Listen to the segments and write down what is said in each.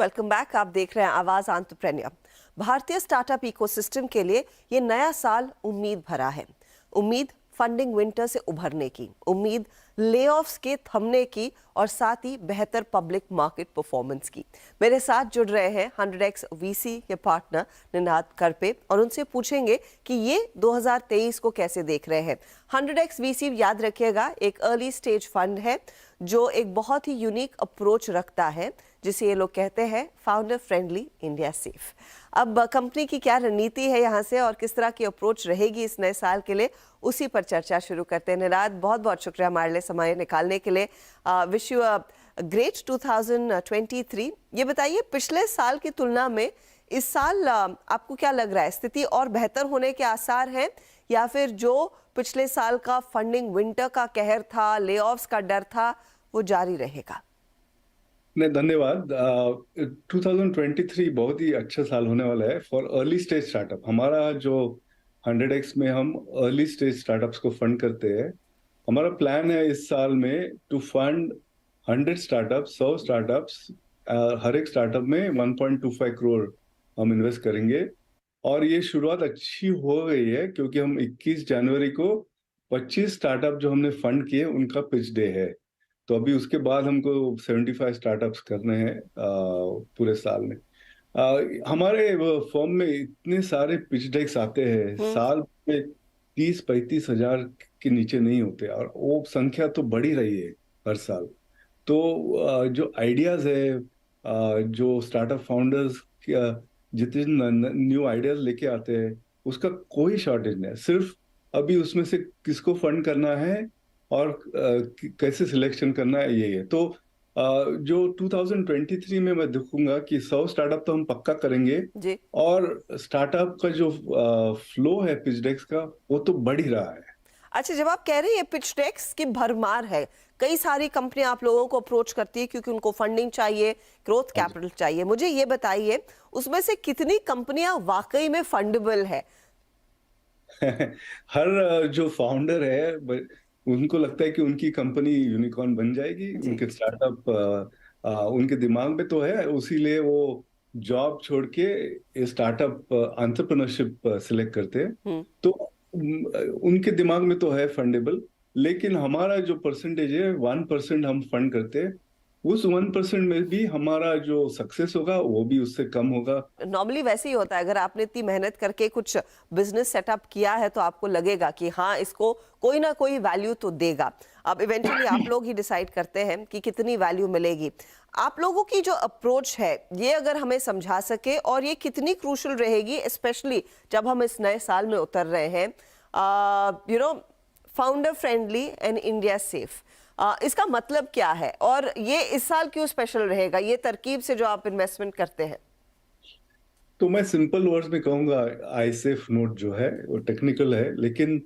Welcome back. आप देख रहे हैं आवाज एंटरप्रेन्योर। भारतीय स्टार्टअप इकोसिस्टम के लिए ये नया साल उम्मीद भरा है। उम्मीद फंडिंग विंटर से उभरने की, उम्मीद लेऑफ्स के थमने की और साथ ही बेहतर पब्लिक मार्केट परफॉर्मेंस की। मेरे साथ जुड़ रहे हैं 100x वीसी के पार्टनर निनाद करपे और उनसे पूछेंगे कि ये 2023 को कैसे देख रहे हैं। 100x वीसी याद रखिएगा एक अर्ली स्टेज फंड है जो एक बहुत ही यूनिक अप्रोच रखता है जिसे ये लोग कहते हैं फाउंडर फ्रेंडली इंडिया सेफ। अब कंपनी की क्या रणनीति है यहाँ से और किस तरह की अप्रोच रहेगी इस नए साल के लिए, उसी पर चर्चा शुरू करते हैं। निनाद, बहुत बहुत शुक्रिया हमारे लिए समय निकालने के लिए। Wish you a great 2023। ये बताइए पिछले साल की तुलना में इस साल आपको क्या लग रहा है, स्थिति और बेहतर होने के आसार हैं या फिर जो पिछले साल का फंडिंग विंटर का कहर था, लेऑफ्स का डर था, वो जारी रहेगा? नहीं, धन्यवाद। 2023 बहुत ही अच्छा साल होने वाला है फॉर अर्ली स्टेज स्टार्टअप। हमारा जो 100x में हम अर्ली स्टेज स्टार्टअप्स को फंड करते हैं। हमारा प्लान है इस साल में टू फंड 100 स्टार्टअप्स, 100 स्टार्टअप्स। हर एक स्टार्टअप में 1.25 करोड़ हम इन्वेस्ट करेंगे और ये शुरुआत अच्छी हो गई है क्योंकि हम 21 जनवरी को 25 स्टार्टअप जो हमने फंड किए उनका पिच डे है। तो अभी उसके बाद हमको 75 स्टार्टअप्स करने हैं पूरे साल में। हमारे फॉर्म में इतने सारे पिच डेक्स आते हैं साल में, 30-35 हजार के नीचे नहीं होते और वो संख्या तो बढ़ ही रही है हर साल। तो जो आइडियाज है, जो स्टार्टअप फाउंडर्स जितने न्यू आइडियाज लेके आते हैं उसका कोई शॉर्टेज नहीं है। सिर्फ अभी उसमें से किसको फंड करना है और कैसे सिलेक्शन करना है, यही है। तो जो 2023 में मैं देखूंगा कि 100 स्टार्टअप तो हम पक्का करेंगे जी। और स्टार्टअप का जो फ्लो है पिच डेक्स का वो तो बढ़ ही रहा है। अच्छा, जब आप कह रहे हैं ये पिच डेक्स की भरमार है, कई सारी कंपनियां आप लोगों को अप्रोच करती है क्योंकि उनको फंडिंग चाहिए, ग्रोथ कैपिटल चाहिए। मुझे ये बताइए उसमें से कितनी कंपनियां वाकई में फंडेबल है? हर जो फाउंडर है उनको लगता है कि उनकी कंपनी यूनिकॉर्न बन जाएगी, जी। उनके स्टार्टअप उनके दिमाग में तो है, उसीलिए वो जॉब छोड़ के स्टार्टअप एंटरप्रेन्योरशिप सिलेक्ट करते हैं। तो उनके दिमाग में तो है फंडेबल, लेकिन हमारा जो परसेंटेज है 1% हम फंड करते हैं। उस 1% में भी हमारा जो सक्सेस होगा वो भी उससे कम होगा। नॉर्मली वैसे ही होता है, अगर आपने इतनी मेहनत करके कुछ बिजनेस सेटअप किया है तो आपको लगेगा कि हाँ इसको कोई ना कोई वैल्यू तो देगा। अब इवेंचुअली आप लोग ही डिसाइड करते हैं कि कितनी वैल्यू मिलेगी। आप लोगों की जो अप्रोच है ये अगर हमें समझा सके और ये कितनी क्रूशल रहेगी स्पेशली जब हम इस नए साल में उतर रहे हैं, founder friendly and India safe, इसका मतलब क्या है और ये इस साल क्यों स्पेशल रहेगा, ये तरकीब से जो आप इन्वेस्टमेंट करते हैं? तो मैं सिंपल वर्ड्स में कहूंगा, आईसेफ नोट जो है वो टेक्निकल है लेकिन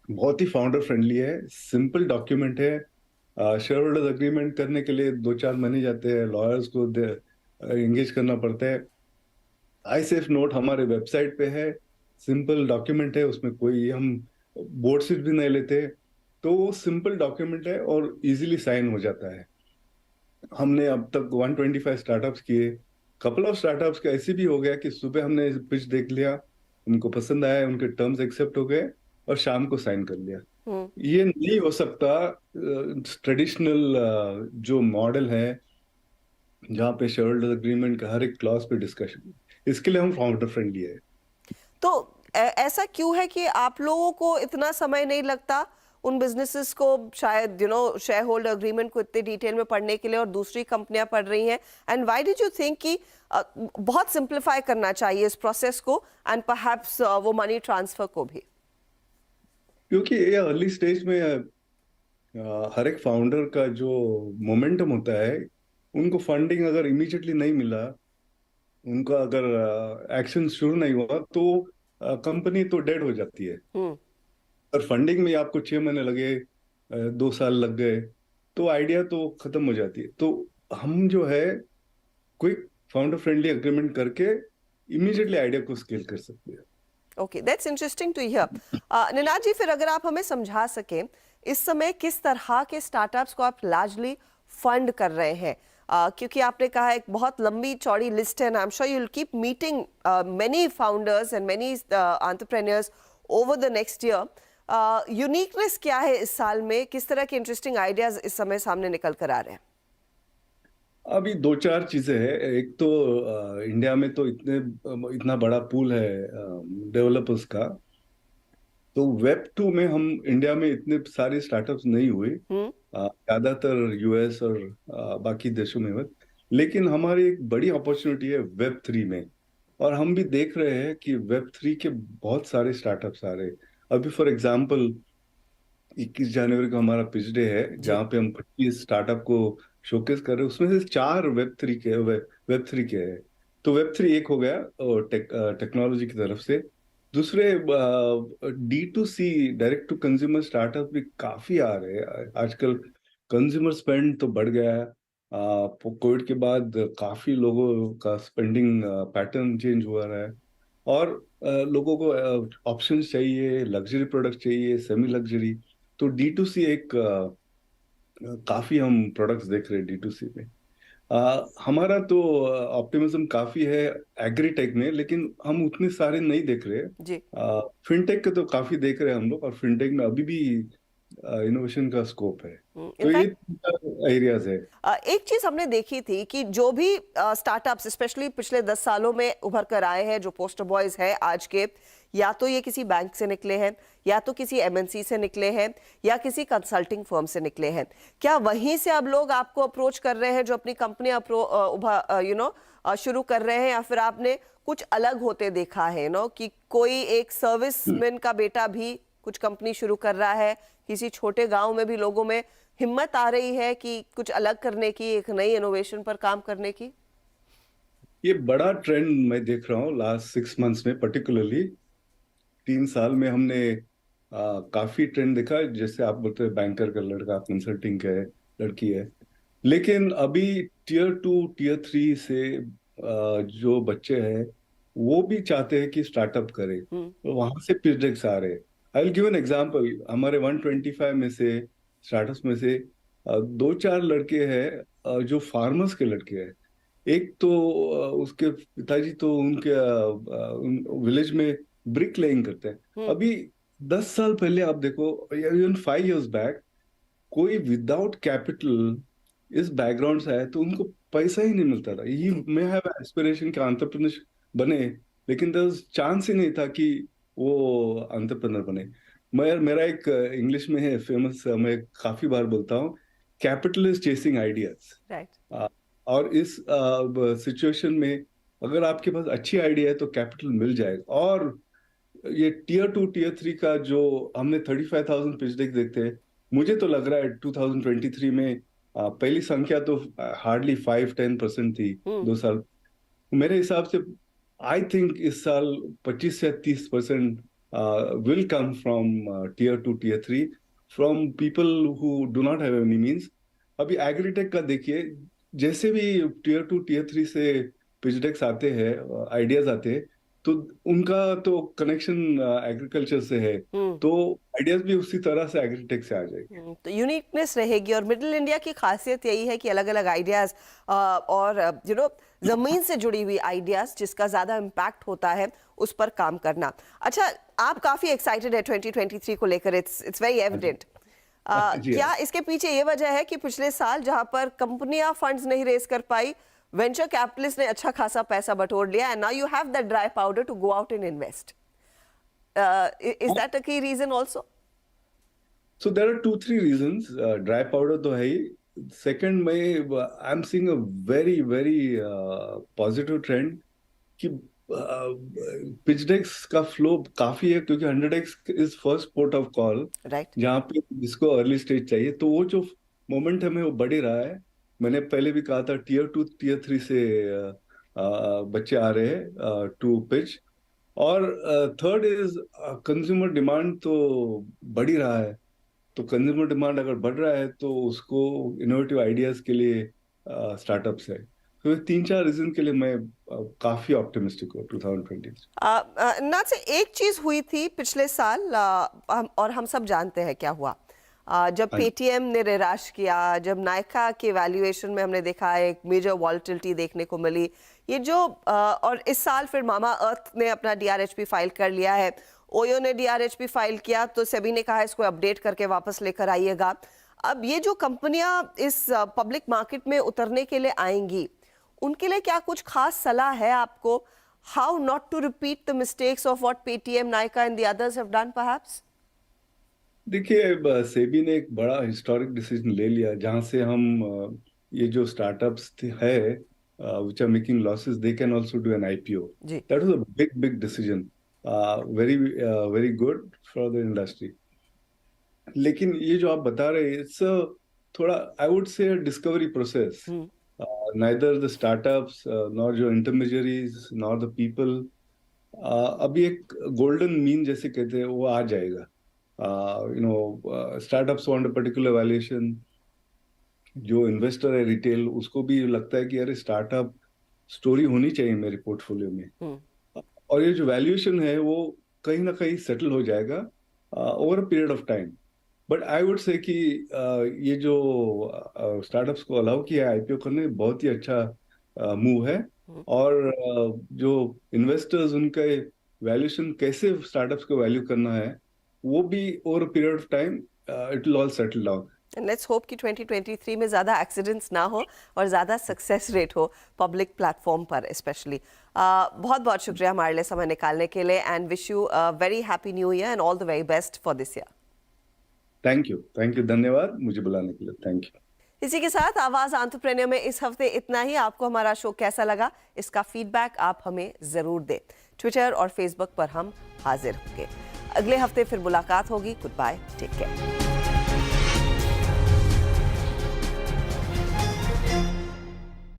बहुत ही फाउंडर फ्रेंडली है। सिंपल डॉक्यूमेंट है। शेयर होल्डर्स अग्रीमेंट करने के लिए 2-4 महीने जाते हैं, लॉयर्स को एंगेज करना पड़ता है। आईसेफ नोट हमारे वेबसाइट पे है, सिंपल डॉक्यूमेंट है, उसमें कोई हम बोर्ड सीट भी नहीं लेते। तो वो सिंपल डॉक्यूमेंट है और इजीली साइन हो जाता है। हमने अब तक 125 स्टार्टअप्स किए। कपल ऑफ स्टार्टअप्स का ऐसे भी हो गया कि सुबह हमने पिच देख लिया, उनको पसंद आया, उनके टर्म्स एक्सेप्ट हो गए और शाम को साइन कर लिया। ये नहीं हो सकता ट्रेडिशनल जो मॉडल है जहाँ पे शेयर होल्डर एग्रीमेंट का हर एक क्लॉज पे डिस्कशन। इसके लिए हम फाउंडर फ्रेंडली है। तो ऐसा क्यों है कि आप लोगों को इतना समय नहीं लगता उन बिजनेसेस को, शायद शेयर होल्डर एग्रीमेंट को इतने डिटेल में पढ़ने के लिए, और दूसरी कंपनियां पढ़ रही हैं? And why did you think कि बहुत सिंप्लीफाई करना चाहिए इस प्रोसेस को एंड परहैप्स वो मनी ट्रांसफर को भी? क्योंकि ये अर्ली स्टेज में हर एक फाउंडर का जो मोमेंटम होता है, उनको फंडिंग अगर इमीडिएटली नहीं मिला, उनका अगर एक्शन शुरू नहीं हुआ तो कंपनी तो डेड हो जाती है। और फंडिंग में आपको 6 महीने लगे, 2 साल लग गए, तो आइडिया तो खत्म हो जाती है। तो हम जो है क्विक फाउंडर फ्रेंडली एग्रीमेंट करके इमीडिएटली आइडिया को स्केल कर सकते हैं। Okay, that's interesting to hear. Ninad ji, फिर अगर आप हमें समझा सकें इस समय किस तरह के स्टार्टअप्स को आप लार्जली फंड कर रहे हैं? क्योंकि आपने कहा एक बहुत लंबी चौड़ी लिस्ट है, I am sure you will keep meeting many founders and many entrepreneurs over the next year. Uniqueness क्या है इस साल में, किस तरह के इंटरेस्टिंग आइडियाज इस समय सामने निकल कर आ रहे हैं? अभी दो चार चीजें हैं। एक तो इंडिया में तो इतना बड़ा पूल है डेवलपर्स का। तो वेब टू में हम इंडिया में इतने सारे स्टार्टअप्स नहीं हुए, ज्यादातर यूएस और बाकी देशों में हुए। लेकिन हमारी एक बड़ी अपॉर्चुनिटी है वेब थ्री में, और हम भी देख रहे हैं कि वेब थ्री के बहुत सारे स्टार्टअप्स आ रहे हैं। अभी फॉर एग्जांपल 21 जनवरी को हमारा पिच डे है, जी। जहाँ पे हम 25 स्टार्टअप को शोकेस कर रहे हैं। उसमें से 4 वेब थ्री के हैं। तो वेब थ्री एक हो गया, और टेक्नोलॉजी की तरफ से। दूसरे D to C, direct to consumer startup भी काफी आ रहे हैं आजकल। कंज्यूमर स्पेंड तो बढ़ गया है। कोविड के बाद काफी लोगों का स्पेंडिंग पैटर्न चेंज हुआ रहा है। और लोगों को ऑप्शंस चाहिए, लग्जरी प्रोडक्ट चाहिए, सेमी लग्जरी। तो डी टू सी एक काफी हम प्रोडक्ट्स देख रहे हैं डी टू सी में। हमारा तो ऑप्टिमिज्म काफी है एग्रीटेक में, लेकिन हम उतने सारे नहीं देख रहे। जी। फिनटेक के तो काफी देख रहे हैं हम लोग, और फिनटेक में अभी भी इनोवेशन का स्कोप है। तो ये इनफैक्ट एरियाज है। एक चीज हमने देखी थी कि जो भी स्टार्टअप्स स्पेशली पिछले 10 सालों में उभर कर आए हैं, जो पोस्टर बॉयज हैं आज के, या तो ये किसी बैंक से निकले हैं, या तो किसी एमएनसी से निकले हैं, या किसी कंसल्टिंग फर्म से निकले हैं। क्या वहीं से अब लोग आपको अप्रोच कर रहे हैं जो अपनी कंपनी शुरू कर रहे हैं, या फिर आपने कुछ अलग होते देखा है कि कोई एक सर्विसमैन का बेटा भी कुछ कंपनी शुरू कर रहा है, किसी छोटे गांव में भी लोगों में हिम्मत आ रही है कि कुछ अलग करने की, एक नई इनोवेशन पर काम करने की? ये बड़ा ट्रेंड मैं देख रहा हूँ लास्ट 6 मंथ्स में, पर्टिकुलरली 3 साल में हमने काफी ट्रेंड देखा। जैसे आप बोलते हैं बैंकर का लड़का, कंसल्टिंग का है, लड़की है। लेकिन अभी टीयर 2 टीयर 3 से जो बच्चे हैं वो भी चाहते हैं कि स्टार्टअप करें, तो वहां से प्रोजेक्ट्स आ रहे हैं। I will give an example. हमारे 125 में से स्टार्टअप्स में से 2-4 लड़के हैं जो फार्मर्स के लड़के हैं। एक तो उसके पिताजी तो उनके विलेज में ब्रिक लेइंग करते हैं। अभी 10 साल पहले आप देखो, इवन 5 years बैक, कोई विदाउट कैपिटल इस बैकग्राउंड से आया तो उनको पैसा ही नहीं मिलता था। ये मैं हैव एस्पिरेशन कि एंटरप्रेन्योर बने, लेकिन चांस ही नहीं था कि वो एंटरप्रेन्योर बने। मेरा एक इंग्लिश में है फेमस, मैं काफी बार बोलता हूँ, capital is chasing ideas. Right. और इस सिचुएशन में अगर आपके पास अच्छी आइडिया है तो कैपिटल मिल जाएगा। और ये टीयर 2 टीयर 3 का जो हमने 35,000 पिच डेक देखते हैं, मुझे तो लग रहा है 2023 में पहली संख्या तो हार्डली 5-10% थी 2 साल। मेरे हिसाब से आई थिंक इस साल 25 से 30% will come from tier 2 tier 3, from people who do not have any means. अभी एग्रीटेक का देखिए, जैसे भी टीयर 2 टीयर 3 से पिच डेक्स आते हैं, आइडियाज आते हैं, तो उनका तो कनेक्शन एग्रीकल्चर से है, तो आइडियाज भी उसी तरह से एग्रीटेक से आ जाएंगे। तो यूनिकनेस रहेगी। और मिडिल इंडिया की खासियत यही है कि अलग अलग आइडियाज और जमीन से जुड़ी हुई आइडियाज जिसका ज्यादा इम्पैक्ट होता है उस पर काम करना। अच्छा, आप काफी एक्साइटेड है 2023 को लेकर, इट्स वेरी एविडेंट। जी क्या इसके पीछे ये वजह है कि पिछले साल जहां पर कंपनियां फंड्स नहीं रेज कर पाई, वेंचर कैपिटलिस्ट ने अच्छा खासा पैसा बटोर लिया, and now you have that dry powder to go out and invest? Is that a key reason also? So there are 2-3 reasons. Dry powder तो है ही। Second, मैं I'm seeing a very very positive trend कि pitch डेक्स का flow काफी है, क्योंकि 100x is first port of call, right. जहाँ पे जिसको अर्ली स्टेज चाहिए। तो वो जो मोमेंटम है वो बढ़ ही रहा है। मैंने पहले भी कहा था टीयर 2 टीयर 3 से बच्चे आ रहे हैं टू पिच। और थर्ड इज कंज्यूमर डिमांड तो बढ़ ही रहा है। तो कंज्यूमर डिमांड अगर बढ़ रहा है तो उसको इनोवेटिव आइडियाज के लिए स्टार्टअप्स है। तो ये 3-4 रीजन के लिए मैं काफी ऑप्टिमिस्टिक हूँ 2023। नाथ से एक चीज हुई थी पिछले साल, और हम सब जानते हैं क्या हुआ। जब हाँ जी। पेटीएम ने निराश किया, जब नायका के वैल्यूएशन में हमने देखा एक मेजर वॉलेटिलिटी देखने को मिली, ये जो और इस साल फिर मामा अर्थ ने अपना डीआरएचपी फाइल कर लिया है, ओयो ने डीआरएचपी फाइल किया तो सेबी ने कहा इसको अपडेट करके वापस लेकर आइएगा। अब ये जो कंपनियां इस पब्लिक मार्केट में उतरने के लिए आएंगी, उनके लिए क्या कुछ खास सलाह है आपको? How not to repeat the mistakes of what Paytm, Nykaa and the others have done perhaps? देखिए, सेबी ने एक बड़ा हिस्टोरिक डिसीजन ले लिया जहां से हम ये जो स्टार्टअप्स है which are making losses, they can also do an IPO. जी। That was a big big decision, very very good for the industry. लेकिन ये जो आप बता रहे हैं, इट्स थोड़ा I would say discovery process. Neither the startups nor जो इंटरमीडियरीज नॉर द पीपल, अभी एक गोल्डन मीन जैसे कहते हैं वो आ जाएगा। Startups want a particular valuation. जो इन्वेस्टर है रिटेल, उसको भी लगता है कि अरे स्टार्टअप स्टोरी होनी चाहिए मेरे पोर्टफोलियो में। और ये जो वैल्यूएशन है वो कहीं ना कहीं सेटल हो जाएगा over a period of time. But I would से कि ये जो स्टार्टअप्स को अलाउ किया है आईपीओ करने, बहुत ही अच्छा मूव है। और जो इन्वेस्टर्स, उनका वैल्यूएशन कैसे स्टार्टअप्स को वैल्यू करना है, वो भी over a period of time it will all settle down. And let's hope कि 2023 में ज़्यादा एक्सीडेंट्स ना हो और ज़्यादा सक्सेस रेट हो पब्लिक प्लेटफॉर्म पर स्पेशली। बहुत बहुत शुक्रिया हमारे लिए समय निकालने के लिए and wish you very happy new year and all the very best for this year. Thank you, धन्यवाद मुझे बुलाने के लिए, थैंक यू। इसी के साथ आवाज एंटरप्रेन्योर में इस हफ्ते इतना ही। आपको हमारा शो कैसा लगा, इसका फीडबैक आप हमें जरूर दें। ट्विटर और फेसबुक पर हम हाजिर होंगे। अगले हफ्ते फिर मुलाकात होगी। Goodbye, take care.